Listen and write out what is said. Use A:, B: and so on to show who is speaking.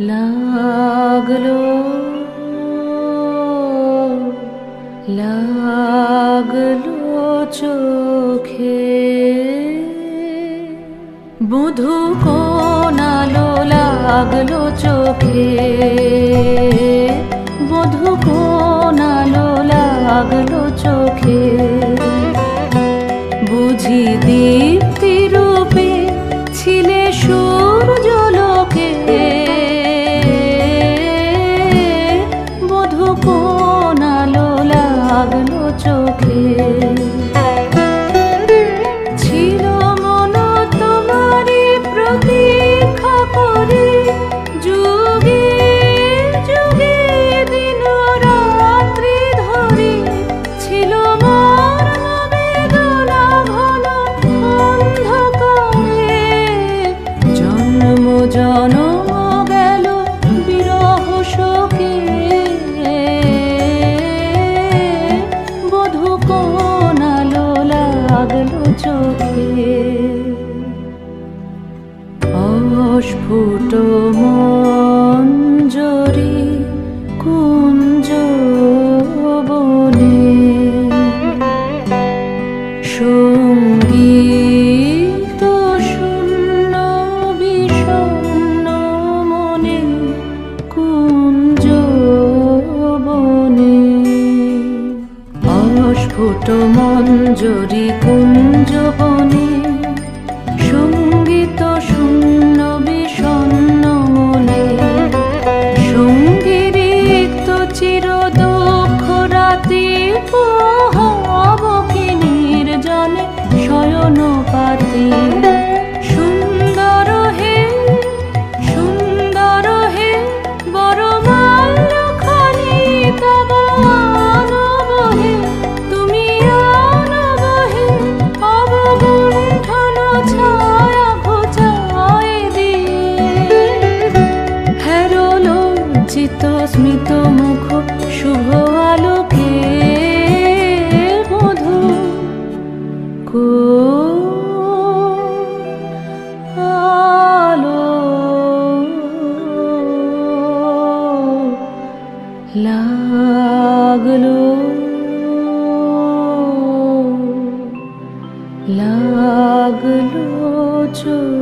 A: লাগলো লাগলো চোখে বধূ কোন আলো লাগলো চোখে বধূ কোন আলো লাগলো চোখে বুঝি দীপ্তি রূপে ছিলে সূর্যলোকে বধূ কোন আলো লাগলো চোখে ছিল মন তোমারই প্রতীক্ষা করে যুগে যুগে দিন রাত্রি ধরে ছিল মোর বেদনা ঘন অন্ধকারে জন্ম জনম গেল বিরহ শোকে বধূ কোন আলো লাগলো চোখে অস্ফুট মঞ্জরি কুঞ্জ বনে সঙ্গীত শূন্য বিষণ্ণ মনে কুঞ্জ বনে অস্ফুট মঞ্জরি কুঞ্জ বনে সঙ্গীত শূন্য বিষণ্ণ মনে সঙ্গীরিক্ত চির দুঃখ রাতি পোহাব কি নির্জনে শয়ন পাতি সুন্দর হে বড় মাল্যখানি তব আনব হে তুমি আনব হে অবগুণ্ঠন ছায়া ঘোচায় দিয়ে হেরো লজ্জিত স্মিত মুখ শুভ আলোকে বধূ আলো লাগলো লাগলো চোখে।